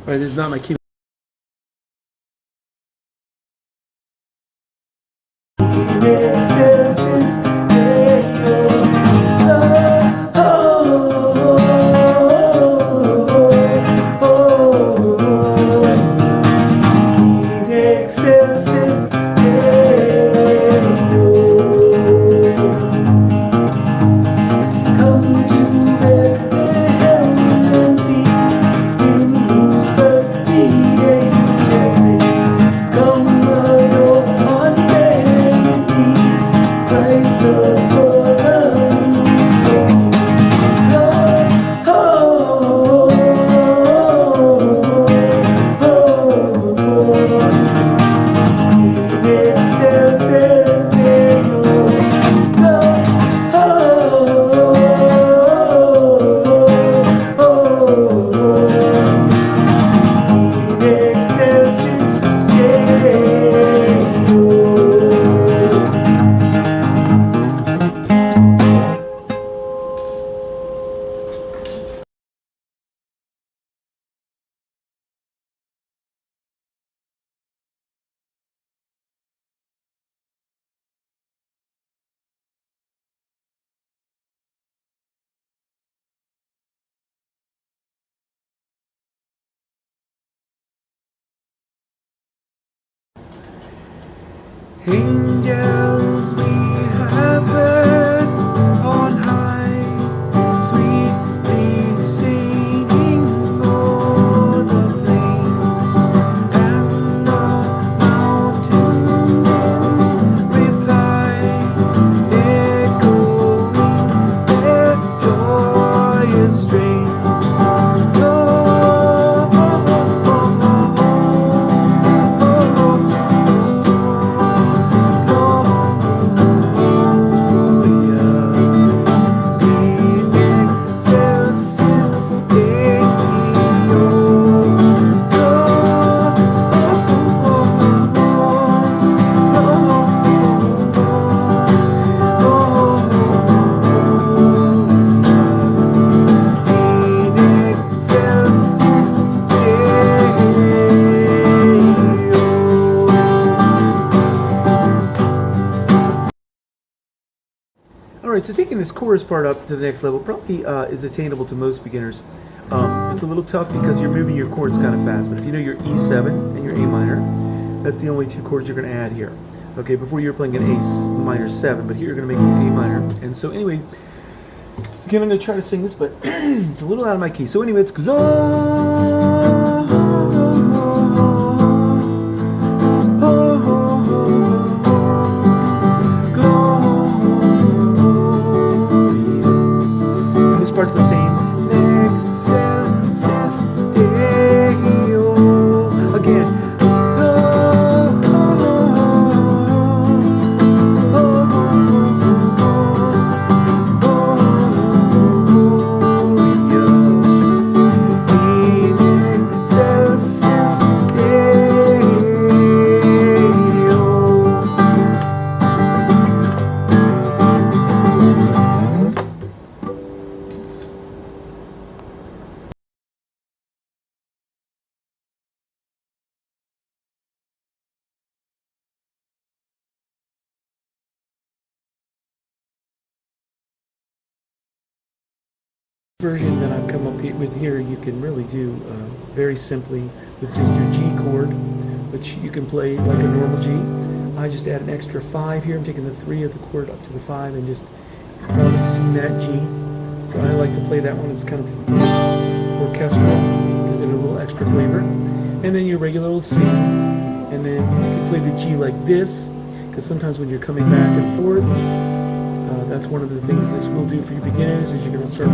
Alright, this is not my key. Angels we have heard on high, sweetly singing o'er the plain, and the mountains in reply, echoing their joyous strains. Alright, so taking this chorus part up to the next level probably is attainable to most beginners. It's a little tough because you're moving your chords kind of fast, but if you know your E7 and your A minor, that's the only two chords you're going to add here. Okay, before you're playing an A minor 7, but here you're going to make an A minor. And so anyway, again, I'm going to try to sing this, but it's a little out of my key. So anyway, it's part's the same. Again. Version that I've come up with here, you can really do very simply with just your G chord, which you can play like a normal G. I just add an extra 5 here. I'm taking the 3 of the chord up to the 5 and just a C nat G. So I like to play that one. It's kind of orchestral, gives it a little extra flavor. And then your regular old C. And then you can play the G like this, because sometimes when you're coming back and forth, that's one of the things this will do for you beginners, is you're going to start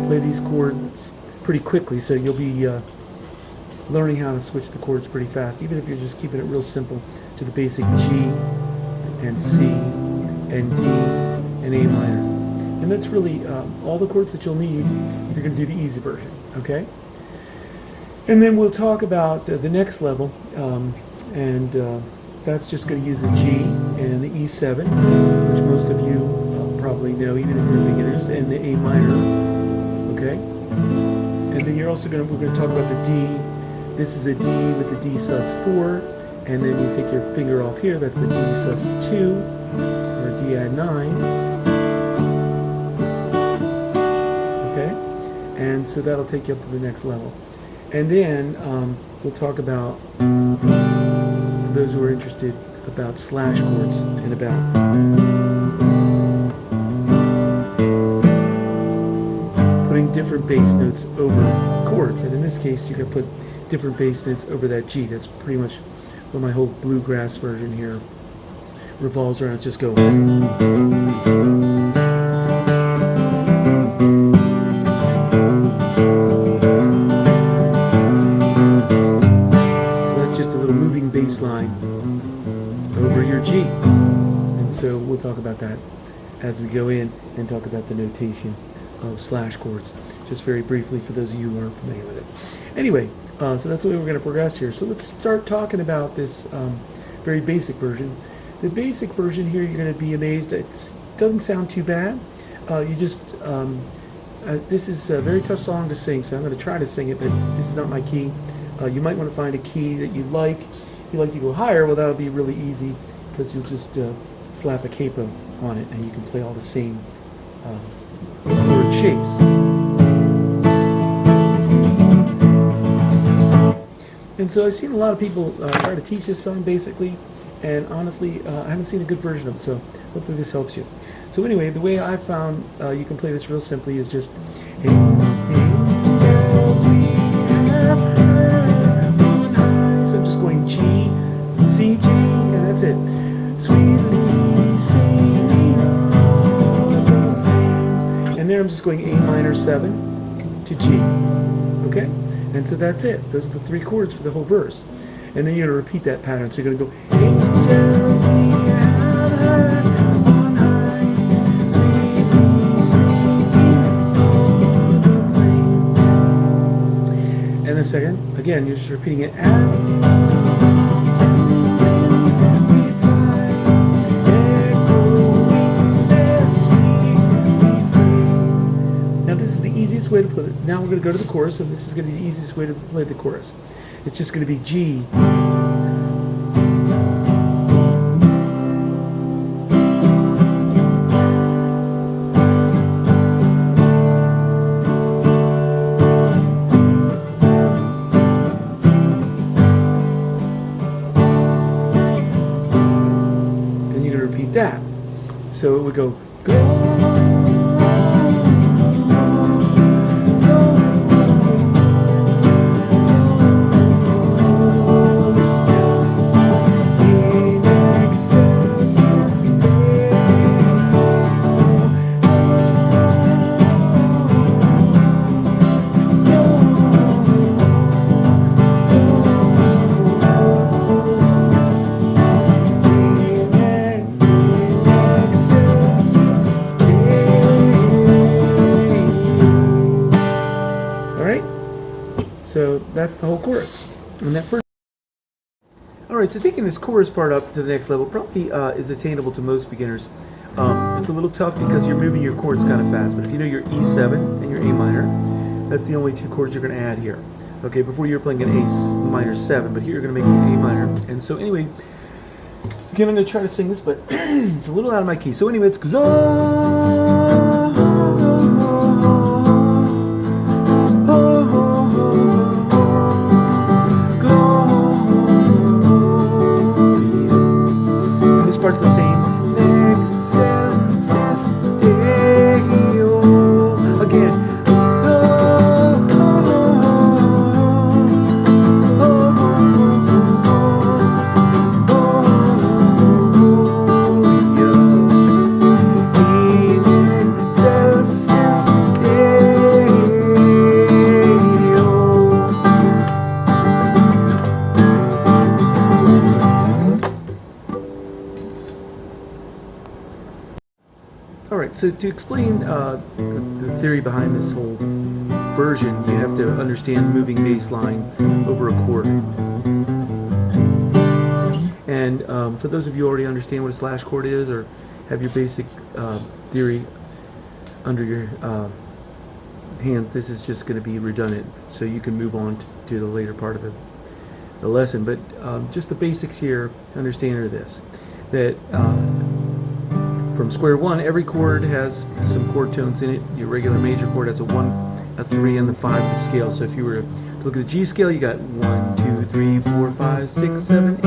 play these chords pretty quickly, so you'll be learning how to switch the chords pretty fast, even if you're just keeping it real simple to the basic G and C and D and A minor. And that's really all the chords that you'll need if you're going to do the easy version, okay? And then we'll talk about the next level, and that's just going to use the G and the E7, which most of you probably know, even if you're beginners, and the A minor, okay? And then we're going to talk about the D. This is a D with the D sus4, and then you take your finger off here, that's the D sus2, or D add 9. Okay? And so that'll take you up to the next level. And then we'll talk about, for those who are interested, about slash chords and about putting different bass notes over chords. And in this case, you're going to put different bass notes over that G. That's pretty much what my whole bluegrass version here revolves around. It's just go. So that's just a little moving bass line over your G. And so we'll talk about that as we go in and talk about the notation of slash chords, just very briefly for those of you who aren't familiar with it. Anyway, so that's the way we're going to progress here. So let's start talking about this very basic version. The basic version here, you're going to be amazed. It doesn't sound too bad. This is a very tough song to sing, so I'm going to try to sing it, but this is not my key. You might want to find a key that you like. If you like to go higher, well, that'll be really easy, because you'll just slap a capo on it, and you can play all the same chord shapes. And so I've seen a lot of people try to teach this song basically, and honestly, I haven't seen a good version of it, so hopefully this helps you. So anyway, the way I found you can play this real simply is just hey, bells we have heard on high. So I'm just going G, C, G, and that's it. Sweetly singing all the things. And there I'm just going A minor 7 to G. Okay? And so that's it. Those are the 3 chords for the whole verse. And then you're going to repeat that pattern. So you're going to go, angels we have heard on high, sweetly singing o'er the plains. And the second, again, you're just repeating it. Easiest way to play it. Now we're going to go to the chorus, and this is going to be the easiest way to play the chorus. It's just going to be G. And you're going to repeat that. So it would go, go. So that's the whole chorus. And that first. Alright, so taking this chorus part up to the next level probably is attainable to most beginners. It's a little tough because you're moving your chords kind of fast, but if you know your E7 and your A minor, that's the only 2 chords you're going to add here. Okay, before you're playing an A minor 7, but here you're going to make an A minor. And so anyway, again, I'm going to try to sing this, but it's a little out of my key. So anyway, it's part's the same. so to explain the theory behind this whole version, you have to understand moving bass line over a chord. And for those of you who already understand what a slash chord is, or have your basic theory under your hands, this is just going to be redundant, so you can move on to the later part of the lesson. But just the basics here to understand are this, that from square one, every chord has some chord tones in it. Your regular major chord has a 1, a 3, and the 5 of the scale. So if you were to look at the G scale, you got 1, 2, 3, 4, 5, 6, 7, 8.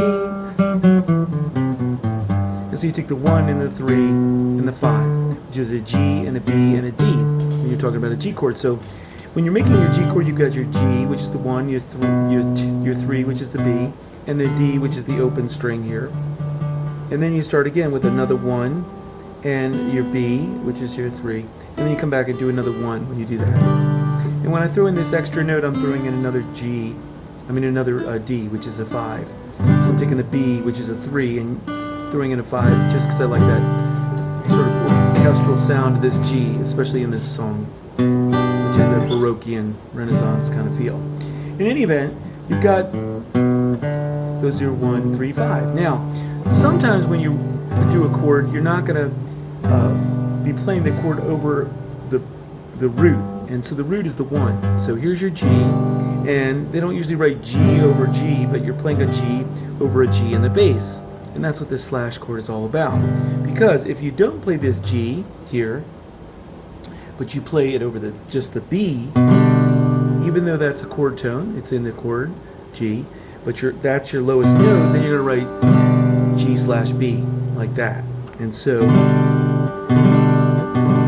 And so you take the 1 and the 3 and the 5, which is a G and a B and a D. When you're talking about a G chord. So when you're making your G chord, you've got your G, which is the 1, your 3, which is the B, and the D, which is the open string here. And then you start again with another 1 and your B, which is your 3, and then you come back and do another 1 when you do that. And when I throw in this extra note, I'm throwing in another another D, which is a 5. So I'm taking the B, which is a 3, and throwing in a 5 just because I like that sort of orchestral sound of this G, especially in this song, which is a Baroquean Renaissance kind of feel. In any event, you've got those are 1, 3, 5. Now, sometimes when you do a chord, you're not going to be playing the chord over the root, and so the root is the 1. So here's your G, and they don't usually write G over G, but you're playing a G over a G in the bass, and that's what this slash chord is all about. Because if you don't play this G here, but you play it over just the B, even though that's a chord tone, it's in the chord G, but that's your lowest note, then you're going to write G/B like that. And so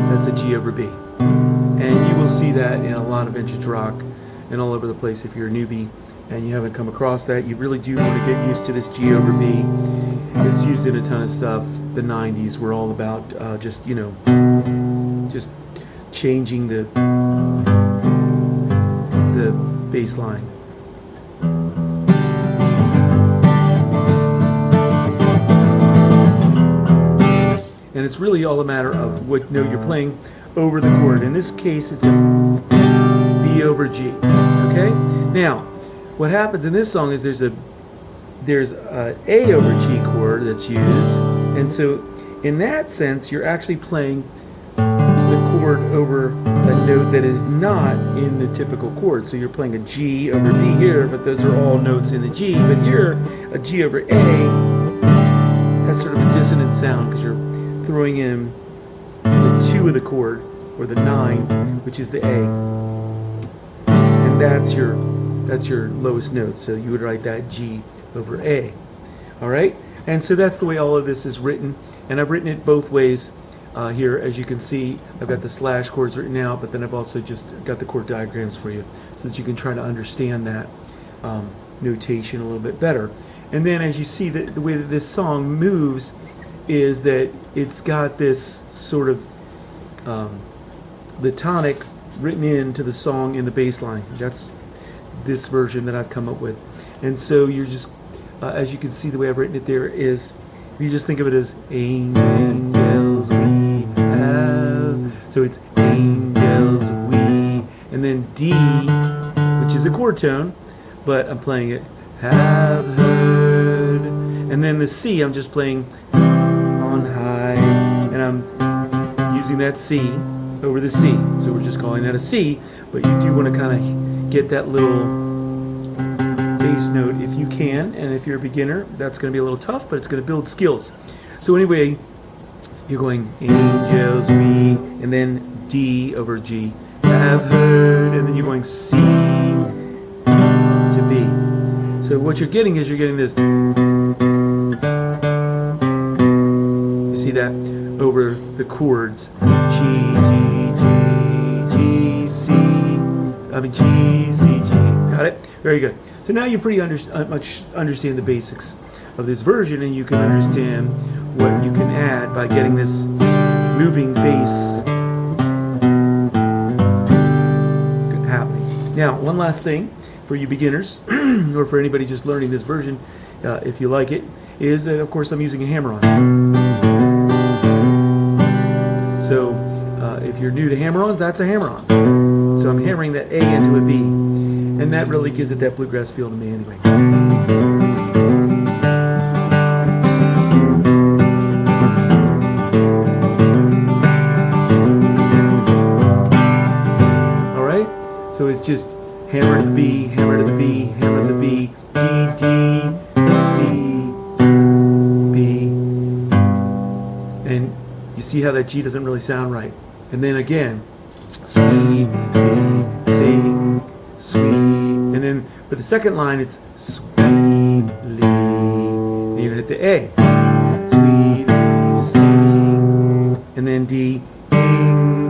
that's a G over B. And you will see that in a lot of vintage rock and all over the place. If you're a newbie and you haven't come across that, you really do want to get used to this G over B. It's used in a ton of stuff. The 90s were all about just changing the bass line. And it's really all a matter of what note you're playing over the chord. In this case, it's a B over G. Okay? Now, what happens in this song is there's a A over G chord that's used, and so in that sense, you're actually playing the chord over a note that is not in the typical chord. So you're playing a G over B here, but those are all notes in the G. But here, a G over A has sort of a dissonant sound because you're throwing in the 2 of the chord, or the 9, which is the A, and that's your lowest note. So you would write that G over A. All right, and so that's the way all of this is written, and I've written it both ways here. As you can see, I've got the slash chords written out, but then I've also just got the chord diagrams for you so that you can try to understand that notation a little bit better. And then as you see, the way that this song moves is that it's got this sort of the tonic written into the song in the bass line. That's this version that I've come up with. And so you're just, as you can see, the way I've written it there is, you just think of it as angels we have. So it's angels we, and then D, which is a chord tone, but I'm playing it have heard. And then the C, I'm just playing on high, and I'm using that C over the C. So we're just calling that a C, but you do want to kind of get that little bass note if you can, and if you're a beginner, that's going to be a little tough, but it's going to build skills. So anyway, you're going angels we, and then D over G, have heard, and then you're going C to B. So what you're getting is you're getting this, you see that, over the chords, G, G, G, G, C, G, C, G. Got it? Very good. So now you pretty much understand the basics of this version, and you can understand what you can add by getting this moving bass happening. Now, one last thing for you beginners, or for anybody just learning this version, if you like it, is that of course I'm using a hammer-on. So you're new to hammer-ons, that's a hammer-on. So I'm hammering that A into a B, and that really gives it that bluegrass feel to me anyway. All right, so it's just hammer to the B, hammer to the B, hammer to the B, D, D, C, B, and you see how that G doesn't really sound right. And then again, sweet, B, sing, sweet, and then for the second line it's sweetly, and you're gonna hit the A, sweetly, sing, and then D, ding,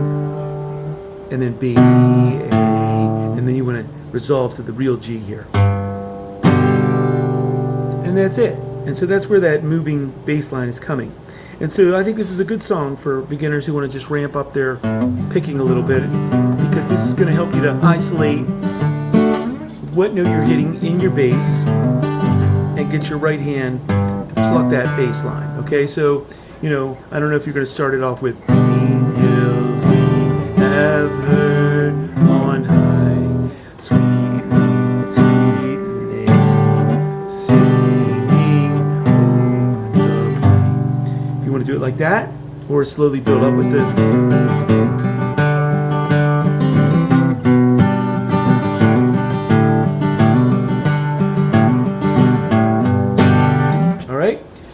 and then B, A, and then you want to resolve to the real G here. And that's it. And so that's where that moving bass line is coming. And so I think this is a good song for beginners who want to just ramp up their picking a little bit, because this is going to help you to isolate what note you're hitting in your bass and get your right hand to pluck that bass line. Okay, so, you know, I don't know if you're going to start it off with angels we have heard on high, sweetly, sweetly, singing home the night. If you want to do it like that, or slowly build up with the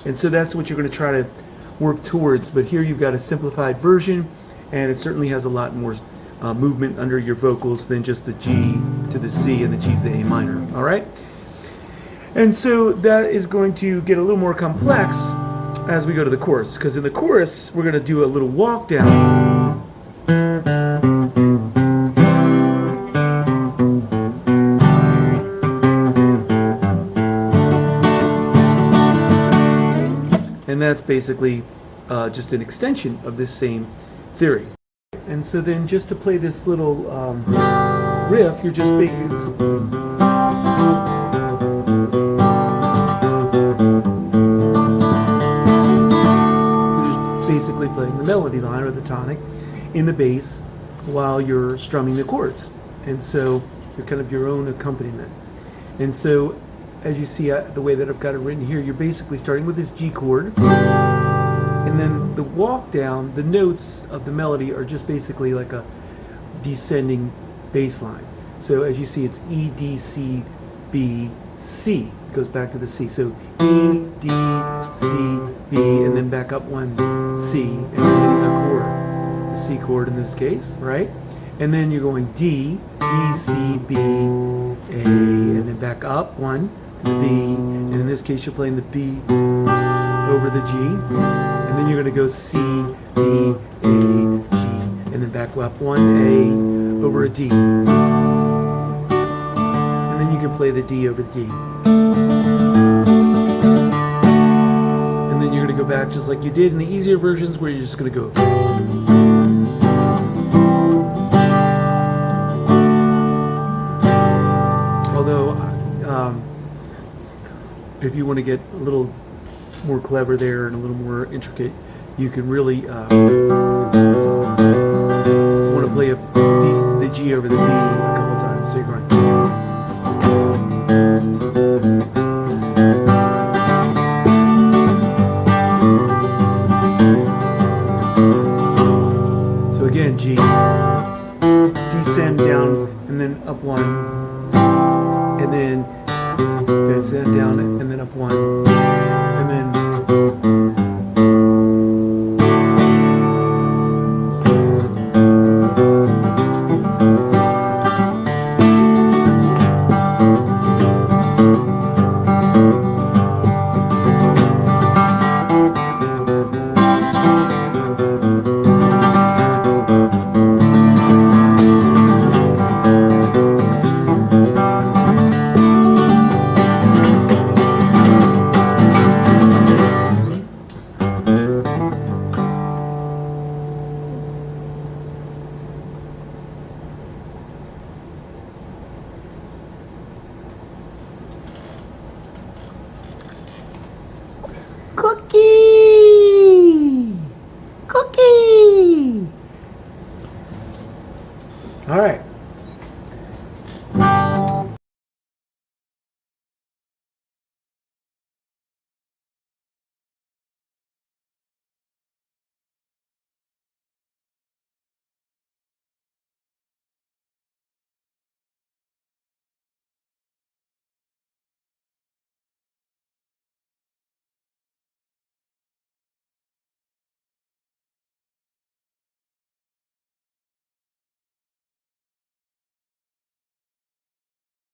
and so that's what you're going to try to work towards. But here you've got a simplified version, and it certainly has a lot more movement under your vocals than just the G to the C and the G to the A minor. All right? And so that is going to get a little more complex as we go to the chorus, because in the chorus we're going to do a little walk down. And that's basically just an extension of this same theory. And so then just to play this little riff, you're just basically playing the melody line or the tonic in the bass while you're strumming the chords. And so you're kind of your own accompaniment. And so as you see the way that I've got it written here, you're basically starting with this G chord, and then the walk down, the notes of the melody are just basically like a descending bass line. So as you see, it's E, D, C, B, C. It goes back to the C. So E, D, C, B, and then back up one C, and you're hitting a chord, the C chord in this case, right? And then you're going D, D, C, B, A, and then back up one, the B, and in this case you're playing the B over the G, and then you're going to go C, B, A, G, and then back up one A over a D, and then you can play the D over the D, and then you're going to go back just like you did in the easier versions where you're just going to go. Although if you want to get a little more clever there and a little more intricate, you can really want to play the G over the B a couple times. So you're going. So again, G, descend down and then up one, and then descend down and then up one,